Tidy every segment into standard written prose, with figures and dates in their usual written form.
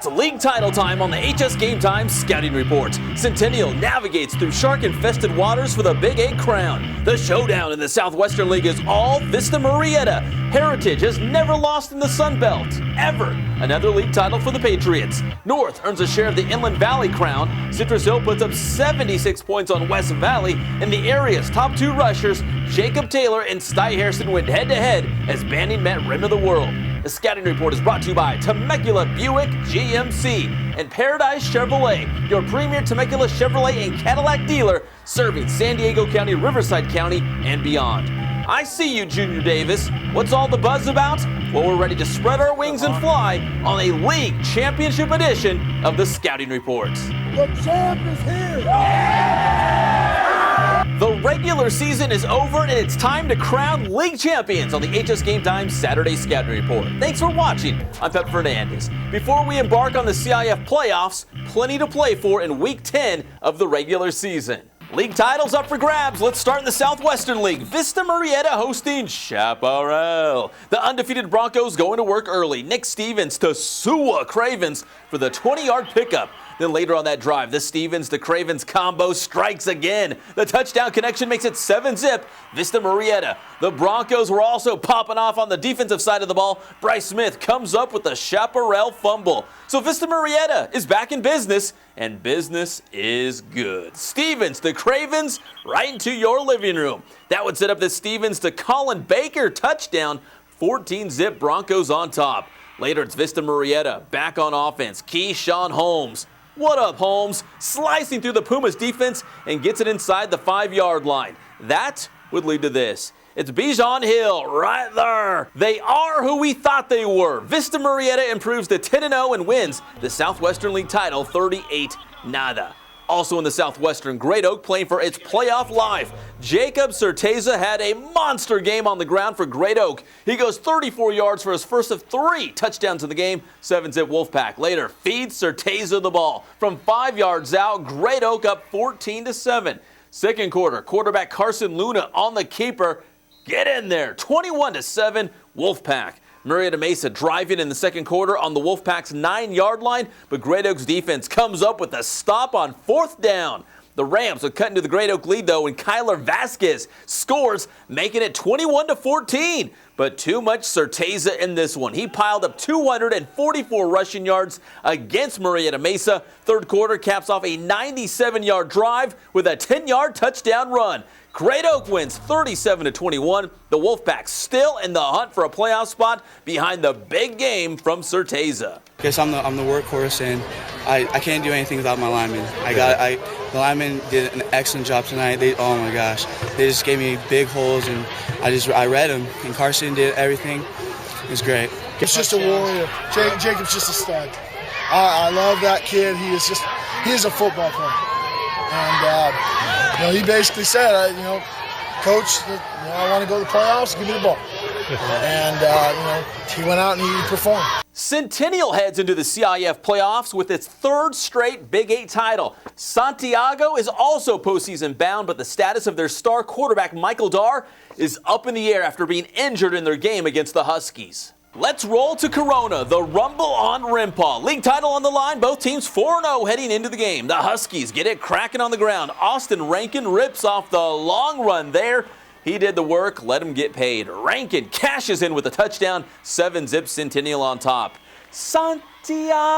league title time on the HS Game Time Scouting Report. Centennial navigates through shark-infested waters for the Big 8 crown. The showdown in the Southwestern League is all Vista Murrieta. Heritage has never lost in the Sun Belt, ever. Another league title for the Patriots. North earns a share of the Inland Valley crown. Citrus Hill puts up 76 points on West Valley, and the area's top two rushers, Jacob Taylor and Sty Harrison, went head-to-head as Banning met Rim of the World. The Scouting Report is brought to you by Temecula Buick GMC and Paradise Chevrolet, your premier Temecula Chevrolet and Cadillac dealer, serving San Diego County, Riverside County, and beyond. I see you, Junior Davis. What's all the buzz about? Well, we're ready to spread our wings and fly on a league championship edition of the Scouting Report. The champ is here! The regular season is over, and it's time to crown league champions on the HS Game Time Saturday Scouting Report. Thanks for watching. I'm Pep Fernandez. Before we embark on the CIF playoffs, plenty to play for in Week 10 of the regular season. League titles up for grabs. Let's start in the Southwestern League. Vista Murrieta hosting Chaparral. The undefeated Broncos going to work early. Nick Stevens to Sua Cravens for the 20-yard pickup. Then later on that drive, the Stevens to Cravens combo strikes again. The touchdown connection makes it 7-zip. Vista Murrieta. The Broncos were also popping off on the defensive side of the ball. Bryce Smith comes up with the Chaparral fumble. So Vista Murrieta is back in business, and business is good. Stevens to Cravens right into your living room. That would set up the Stevens to Colin Baker touchdown. 14-zip Broncos on top. Later, it's Vista Murrieta back on offense. Keyshawn Holmes. What up, Holmes? Slicing through the Pumas defense and gets it inside the 5-yard line. That would lead to this. It's Bijan Hill right there. They are who we thought they were. Vista Murrieta improves to 10-0 and wins the Southwestern League title 38-0. Also in the Southwestern, Great Oak playing for its playoff life. Jacob Certeza had a monster game on the ground for Great Oak. He goes 34 yards for his first of 3 touchdowns in the game. 7-zip Wolfpack. Later, feeds Certeza the ball. From 5 yards out, Great Oak up 14-7. Second quarter, quarterback Carson Luna on the keeper. Get in there. 21-7, Wolfpack. Murrieta Mesa driving in the second quarter on the Wolfpack's 9-yard line, but Great Oak's defense comes up with a stop on 4th down. The Rams would cut into the Great Oak lead, though, and Kyler Vasquez scores, making it 21-14. But too much Certeza in this one. He piled up 244 rushing yards against Murrieta Mesa. Third quarter caps off a 97-yard drive with a 10-yard touchdown run. Great Oak wins 37-21. The Wolfpack still in the hunt for a playoff spot behind the big game from Certeza. Guess I'm the workhorse, and I can't do anything without my linemen. The linemen did an excellent job tonight. Oh my gosh, they just gave me big holes, and I read them. And Carson did everything. It was great. He's just a warrior. Jacob's just a stud. I love that kid. He is a football player. And he basically said, Coach, I want to go to the playoffs. Give me the ball. And he went out and he performed. Centennial heads into the CIF playoffs with its 3rd straight Big 8 title. Santiago is also postseason bound, but the status of their star quarterback Michael Dar is up in the air after being injured in their game against the Huskies. Let's roll to Corona, the Rumble on Rimpaw. League title on the line, both teams 4-0 heading into the game. The Huskies get it cracking on the ground. Austin Rankin rips off the long run there. He did the work, let him get paid. Rankin cashes in with a touchdown, 7-zip Centennial on top. Santiago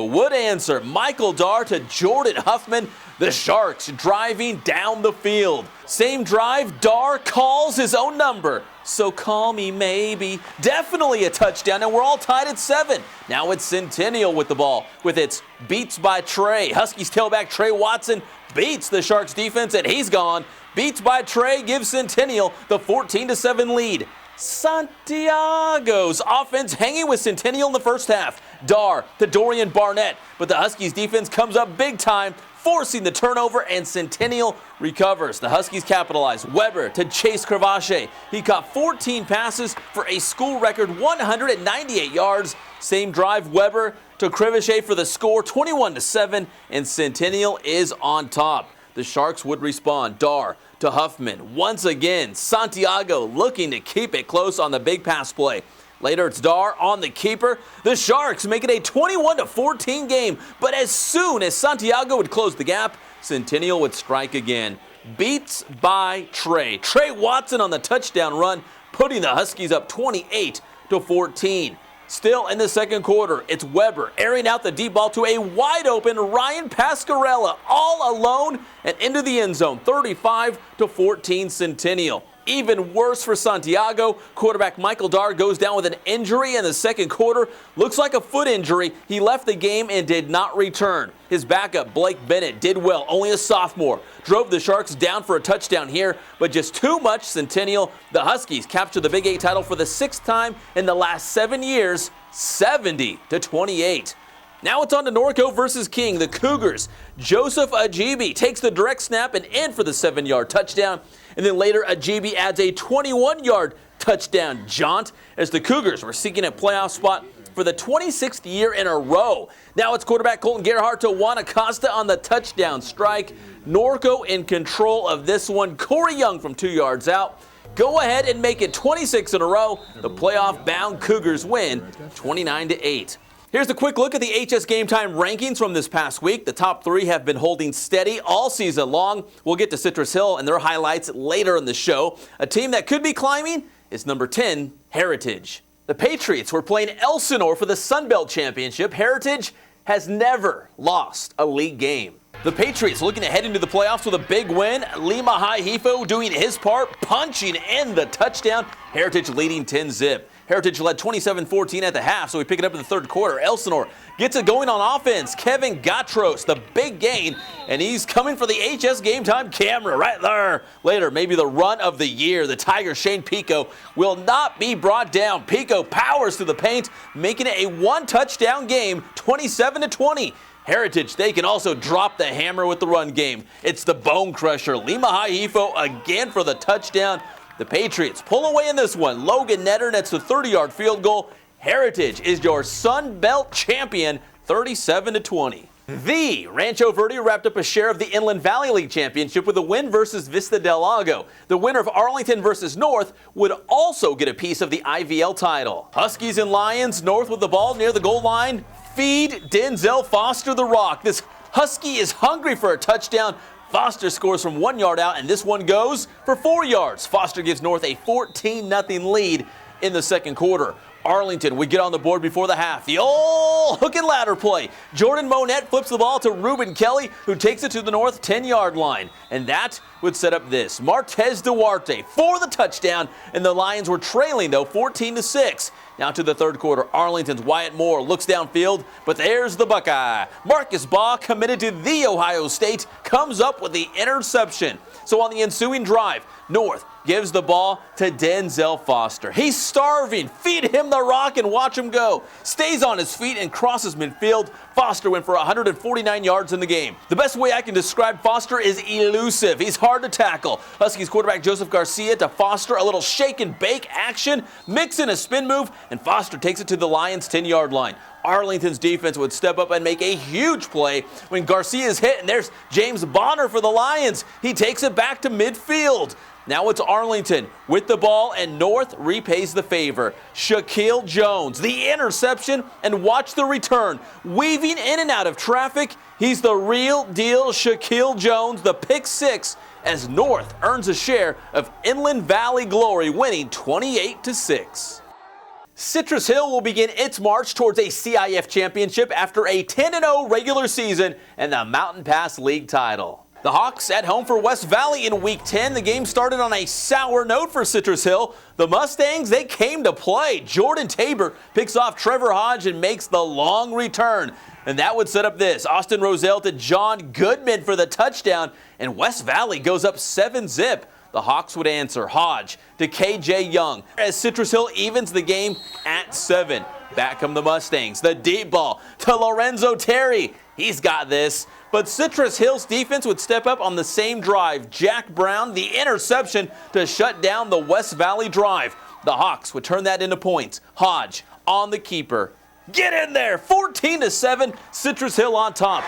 would answer. Michael Dar to Jordan Huffman. The Sharks driving down the field. Same drive, Dar calls his own number. So call me maybe. Definitely a touchdown, and we're all tied at 7. Now it's Centennial with the ball, with its beats by Trey. Huskies tailback Trey Watson beats the Sharks defense, and he's gone. Beats by Trey gives Centennial the 14-7 lead. Santiago's offense hanging with Centennial in the first half. Dar to Dorian Barnett, but the Huskies defense comes up big time, forcing the turnover, and Centennial recovers. The Huskies capitalize. Weber to Chase Cravache. He caught 14 passes for a school record 198 yards. Same drive, Weber to Cravache for the score, 21-7, and Centennial is on top. The Sharks would respond. Dar to Huffman. Once again, Santiago looking to keep it close on the big pass play. Later, it's Dar on the keeper. The Sharks make it a 21-14 game, but as soon as Santiago would close the gap, Centennial would strike again. Beats by Trey. Trey Watson on the touchdown run, putting the Huskies up 28-14. Still in the second quarter, it's Weber airing out the deep ball to a wide-open Ryan Pascarella, all alone and into the end zone, 35-14 Centennial. Even worse for Santiago. Quarterback Michael Dar goes down with an injury in the second quarter. Looks like a foot injury. He left the game and did not return. His backup, Blake Bennett, did well, only a sophomore. Drove the Sharks down for a touchdown here, but just too much Centennial. The Huskies capture the Big 8 title for the 6th time in the last 7 years, 70-28. Now it's on to Norco versus King. The Cougars. Joseph Ajibi takes the direct snap and in for the 7-yard touchdown. And then later, Ajibi adds a 21-yard touchdown jaunt as the Cougars were seeking a playoff spot for the 26th year in a row. Now it's quarterback Colton Gerhardt to Juan Acosta on the touchdown strike. Norco in control of this one. Corey Young from 2 yards out. Go ahead and make it 26 in a row. The playoff-bound Cougars win 29-8. Here's a quick look at the HS Game Time rankings from this past week. The top 3 have been holding steady all season long. We'll get to Citrus Hill and their highlights later in the show. A team that could be climbing is number 10, Heritage. The Patriots were playing Elsinore for the Sun Belt Championship. Heritage has never lost a league game. The Patriots looking to head into the playoffs with a big win. Lima Hifo doing his part, punching in the touchdown. Heritage leading 10-zip. Heritage led 27-14 at the half, so we pick it up in the third quarter. Elsinore gets it going on offense. Kevin Gatros, the big gain, and he's coming for the HS Game Time camera right there. Later, maybe the run of the year. The Tiger, Shane Pico, will not be brought down. Pico powers through the paint, making it a one-touchdown game, 27-20. Heritage, they can also drop the hammer with the run game. It's the bone crusher. Lima Hifo again for the touchdown. The Patriots pull away in this one. Logan Netter nets the 30-yard field goal. Heritage is your Sun Belt champion, 37-20. The Rancho Verde wrapped up a share of the Inland Valley League Championship with a win versus Vista del Lago. The winner of Arlington versus North would also get a piece of the IVL title. Huskies and Lions, North with the ball near the goal line. Feed Denzel Foster the rock. This Husky is hungry for a touchdown. Foster scores from 1 yard out, and this one goes for 4 yards. Foster gives North a 14-0 lead in the second quarter. Arlington would get on the board before the half. The old hook and ladder play. Jordan Monette flips the ball to Ruben Kelly, who takes it to the North 10-yard line. And that would set up this. Martez Duarte for the touchdown, and the Lions were trailing, though, 14-6. Now to the third quarter. Arlington's Wyatt Moore looks downfield, but there's the Buckeye. Marcus Baugh, committed to the Ohio State, comes up with the interception. So on the ensuing drive, North gives the ball to Denzel Foster. He's starving. Feed him the rock and watch him go. Stays on his feet and crosses midfield. Foster went for 149 yards in the game. The best way I can describe Foster is elusive. He's hard to tackle. Huskies quarterback Joseph Garcia to Foster. A little shake and bake action. Mix in a spin move, and Foster takes it to the Lions' 10-yard line. Arlington's defense would step up and make a huge play when Garcia is hit, and there's James Bonner for the Lions. He takes it back to midfield. Now it's Arlington with the ball, and North repays the favor. Shaquille Jones, the interception, and watch the return. Weaving in and out of traffic, he's the real deal Shaquille Jones, the pick six, as North earns a share of Inland Valley glory, winning 28-6. Citrus Hill will begin its march towards a CIF championship after a 10-0 regular season and the Mountain Pass League title. The Hawks at home for West Valley in Week 10. The game started on a sour note for Citrus Hill. The Mustangs, they came to play. Jordan Tabor picks off Trevor Hodge and makes the long return. And that would set up this. Austin Roselle to John Goodman for the touchdown. And West Valley goes up 7-zip. The Hawks would answer. Hodge to KJ Young as Citrus Hill evens the game at 7. Back come the Mustangs. The deep ball to Lorenzo Terry. He's got this. But Citrus Hill's defense would step up on the same drive. Jack Brown, the interception to shut down the West Valley drive. The Hawks would turn that into points. Hodge on the keeper. Get in there. 14-7. Citrus Hill on top.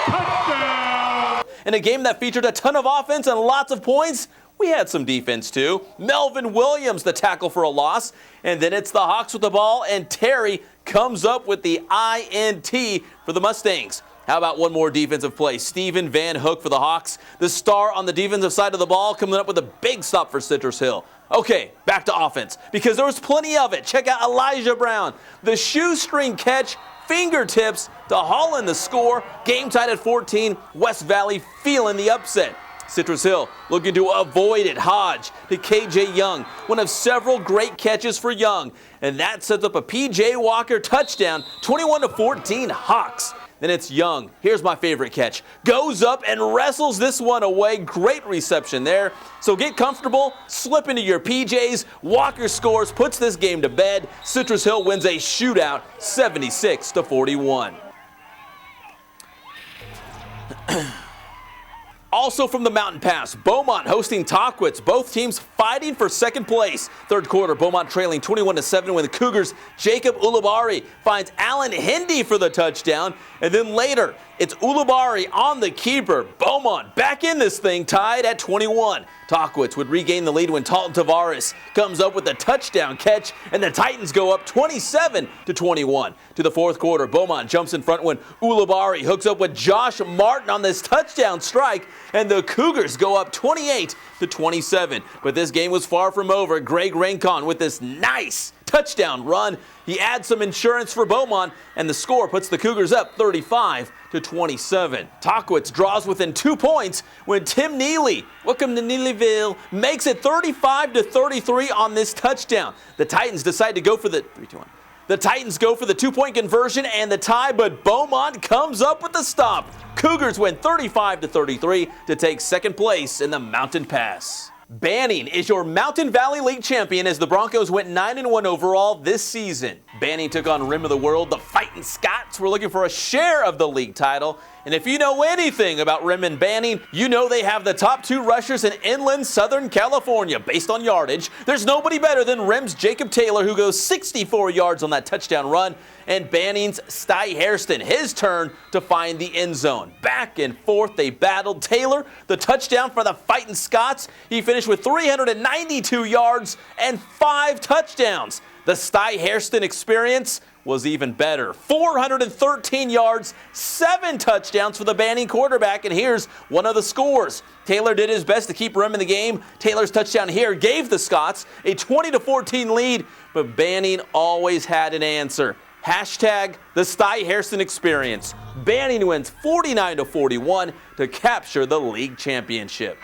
Touchdown. In a game that featured a ton of offense and lots of points, we had some defense too. Melvin Williams, the tackle for a loss. And then it's the Hawks with the ball, and Terry comes up with the INT for the Mustangs. How about one more defensive play? Steven Van Hook for the Hawks. The star on the defensive side of the ball coming up with a big stop for Citrus Hill. Okay, back to offense, because there was plenty of it. Check out Elijah Brown. The shoestring catch, fingertips to haul in the score. Game tied at 14. West Valley feeling the upset. Citrus Hill looking to avoid it. Hodge to KJ Young. One of several great catches for Young. And that sets up a PJ Walker touchdown, 21-14 Hawks. Then it's Young. Here's my favorite catch. Goes up and wrestles this one away. Great reception there. So get comfortable, slip into your PJs. Walker scores, puts this game to bed. Citrus Hill wins a shootout, 76-41. Also from the Mountain Pass, Beaumont hosting Tahquitz. Both teams fighting for second place. Third quarter, Beaumont trailing 21-7 when the Cougars' Jacob Ulubari finds Allen Hindy for the touchdown. And then later, it's Ulubari on the keeper. Beaumont back in this thing, tied at 21. Tahquitz would regain the lead when Talton Tavares comes up with a touchdown catch, and the Titans go up 27-21. To the fourth quarter, Beaumont jumps in front when Ulubari hooks up with Josh Martin on this touchdown strike, and the Cougars go up 28-27. But this game was far from over. Greg Rincon with this nice touchdown run. He adds some insurance for Beaumont, and the score puts the Cougars up 35-27. Tahquitz draws within 2 points when Tim Neely, welcome to Neelyville, makes it 35-33 on this touchdown. The Titans decide to go for the 3-2-1. The Titans go for the 2-point conversion and the tie, but Beaumont comes up with the stop. Cougars win 35-33 to take second place in the Mountain Pass. Banning is your Mountain Valley League champion as the Broncos went 9-1 overall this season. Banning took on Rim of the World. The Fighting Scots were looking for a share of the league title. And if you know anything about Rim and Banning, you know they have the top 2 rushers in inland Southern California based on yardage. There's nobody better than Rim's Jacob Taylor, who goes 64 yards on that touchdown run, and Banning's Sty Hairston, his turn to find the end zone. Back and forth they battled. Taylor, the touchdown for the Fighting Scots. He finished with 392 yards and 5 touchdowns. The Sty Hairston experience was even better. 413 yards, 7 touchdowns for the Banning quarterback, and here's one of the scores. Taylor did his best to keep Rim in the game. Taylor's touchdown here gave the Scots a 20-14 lead, but Banning always had an answer. Hashtag the Sty Hairston experience. Banning wins 49-41 to capture the league championship.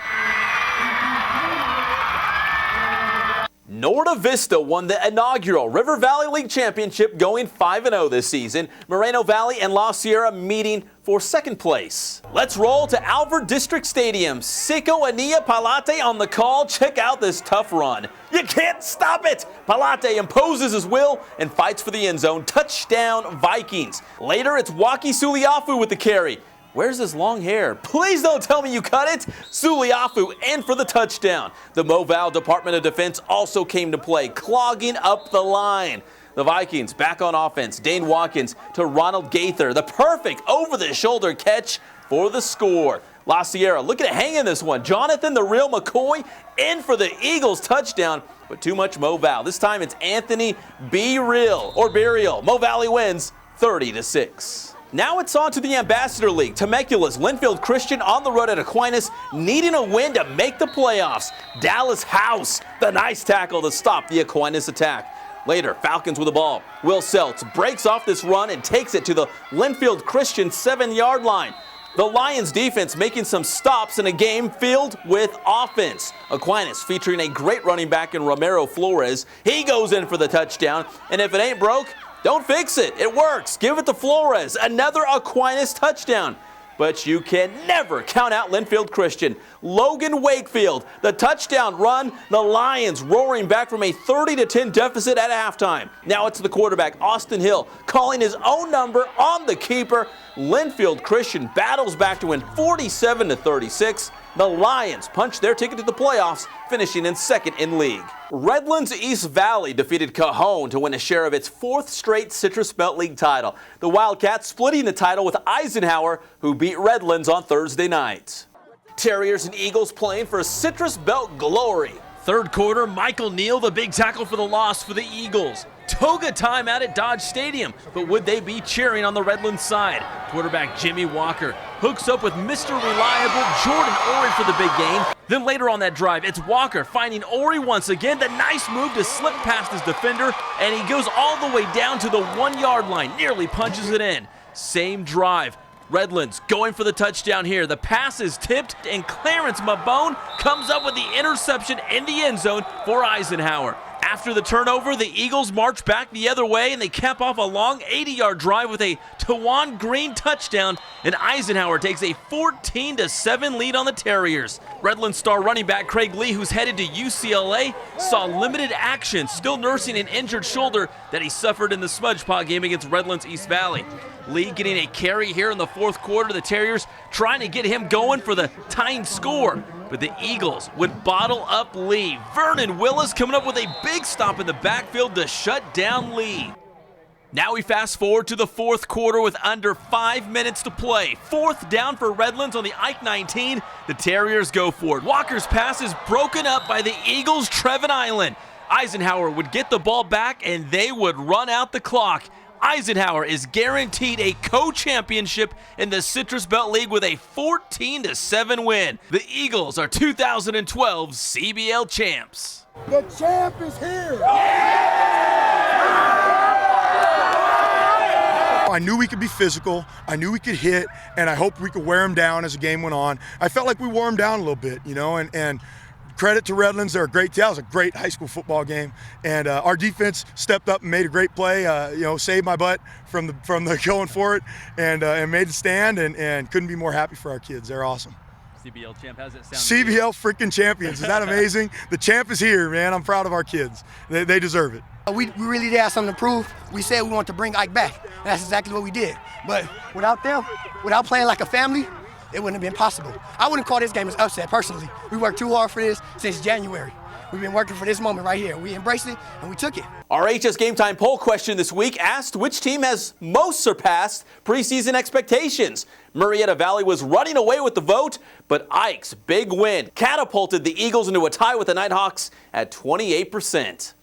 Vista won the inaugural River Valley League Championship, going 5-0 this season. Moreno Valley and La Sierra meeting for second place. Let's roll to Alvord District Stadium. Siko Ania Palate on the call. Check out this tough run. You can't stop it. Palate imposes his will and fights for the end zone. Touchdown Vikings. Later, it's Waki Suliafu with the carry. Where's his long hair? Please don't tell me you cut it. Suliafu in for the touchdown. The Moval Department of Defense also came to play, clogging up the line. The Vikings back on offense. Dane Watkins to Ronald Gaither. The perfect over-the-shoulder catch for the score. La Sierra looking to hang in this one. Jonathan the Real McCoy in for the Eagles touchdown, but too much Moval. This time it's Anthony B. Real or Burial. Mo Valley wins 30-6. Now it's on to the Ambassador League. Temecula's Linfield Christian on the road at Aquinas, needing a win to make the playoffs. Dallas House, the nice tackle to stop the Aquinas attack. Later, Falcons with the ball. Will Seltz breaks off this run and takes it to the Linfield Christian 7-yard line. The Lions defense making some stops in a game filled with offense. Aquinas featuring a great running back in Romero Flores. He goes in for the touchdown, and if it ain't broke, don't fix it. It works. Give it to Flores. Another Aquinas touchdown. But you can never count out Linfield Christian. Logan Wakefield, the touchdown run. The Lions roaring back from a 30-10 deficit at halftime. Now it's the quarterback, Austin Hill, calling his own number on the keeper. Linfield Christian battles back to win 47-36. The Lions punch their ticket to the playoffs, finishing in second in league. Redlands East Valley defeated Cajon to win a share of its 4th straight Citrus Belt League title. The Wildcats splitting the title with Eisenhower, who beat Redlands on Thursday night. Terriers and Eagles playing for Citrus Belt glory. Third quarter, Michael Neal, the big tackle for the loss for the Eagles. Toga timeout at Dodge Stadium, but would they be cheering on the Redlands side? Quarterback Jimmy Walker hooks up with Mr. Reliable Jordan Ory for the big game. Then later on that drive, it's Walker finding Ory once again. The nice move to slip past his defender, and he goes all the way down to the 1 yard line, nearly punches it in. Same drive. Redlands going for the touchdown here. The pass is tipped, and Clarence Mabone comes up with the interception in the end zone for Eisenhower. After the turnover, the Eagles march back the other way, and they cap off a long 80-yard drive with a Tawan Green touchdown, and Eisenhower takes a 14-7 lead on the Terriers. Redlands star running back Craig Lee, who's headed to UCLA, saw limited action, still nursing an injured shoulder that he suffered in the Smudge Pot game against Redlands East Valley. Lee getting a carry here in the fourth quarter. The Terriers trying to get him going for the tying score, but the Eagles would bottle up Lee. Vernon Willis coming up with a big stop in the backfield to shut down Lee. Now we fast forward to the fourth quarter with under 5 minutes to play. Fourth down for Redlands on the Ike 19. The Terriers go for it. Walker's pass is broken up by the Eagles' Trevin Island. Eisenhower would get the ball back, and they would run out the clock. Eisenhower is guaranteed a co-championship in the Citrus Belt League with a 14-7 win. The Eagles are 2012 CBL champs. The champ is here! I knew we could be physical, I knew we could hit, and I hoped we could wear them down as the game went on. I felt like we wore them down a little bit, you know, and credit to Redlands, they're a great team. It was a great high school football game, and our defense stepped up and made a great play. Saved my butt from the going for it, and made the stand, and couldn't be more happy for our kids. They're awesome. CBL champ, how's it sound? CBL freaking champions. Is that amazing? The champ is here, man. I'm proud of our kids. They deserve it. We really did have something to prove. We said we wanted to bring Ike back, and that's exactly what we did. But without them, without playing like a family, it wouldn't have been possible. I wouldn't call this game as upset, personally. We worked too hard for this since January. We've been working for this moment right here. We embraced it, and we took it. Our HS Game Time poll question this week asked which team has most surpassed preseason expectations. Murrieta Valley was running away with the vote, but Ike's big win catapulted the Eagles into a tie with the Nighthawks at 28%.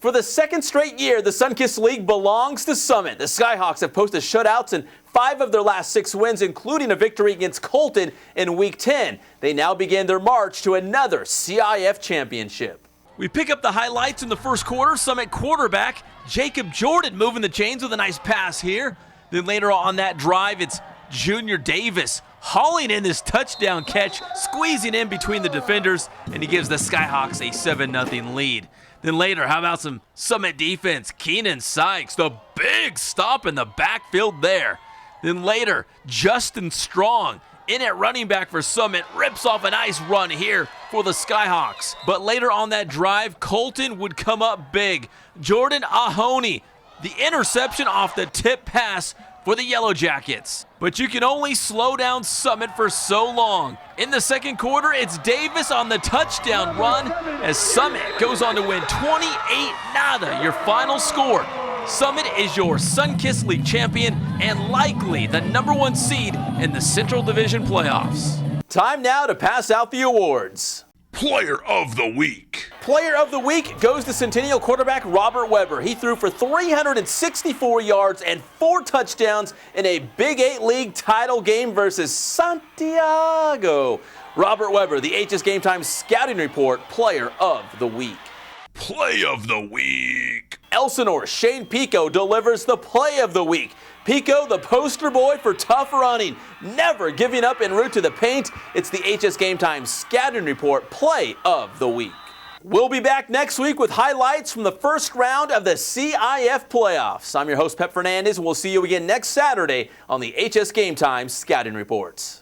For the second straight year, the Sunkist League belongs to Summit. The Skyhawks have posted shutouts in 5 of their last 6 wins, including a victory against Colton in Week 10. They now begin their march to another CIF championship. We pick up the highlights in the first quarter. Summit quarterback Jacob Jordan moving the chains with a nice pass here. Then later on that drive, it's Junior Davis hauling in this touchdown catch, squeezing in between the defenders, and he gives the Skyhawks a 7-0 lead. Then later, how about some Summit defense? Keenan Sykes, the big stop in the backfield there. Then later, Justin Strong, in at running back for Summit, rips off a nice run here for the Skyhawks. But later on that drive, Colton would come up big. Jordan Ahoney, the interception off the tip pass for the Yellow Jackets. But you can only slow down Summit for so long. In the second quarter, it's Davis on the touchdown run as Summit goes on to win 28-0, your final score. Summit is your Sunkist League champion and likely the #1 seed in the Central Division playoffs. Time now to pass out the awards. Player of the Week. Player of the Week goes to Centennial quarterback Robert Weber. He threw for 364 yards and 4 touchdowns in a Big 8 League title game versus Santiago. Robert Weber, the HS Game Time Scouting Report Player of the Week. Play of the Week. Elsinore Shane Pico delivers the Play of the Week. Pico, the poster boy for tough running, never giving up en route to the paint. It's the HS Game Time Scouting Report Play of the Week. We'll be back next week with highlights from the first round of the CIF playoffs. I'm your host, Pep Fernandez, and we'll see you again next Saturday on the HS Game Time Scouting Reports.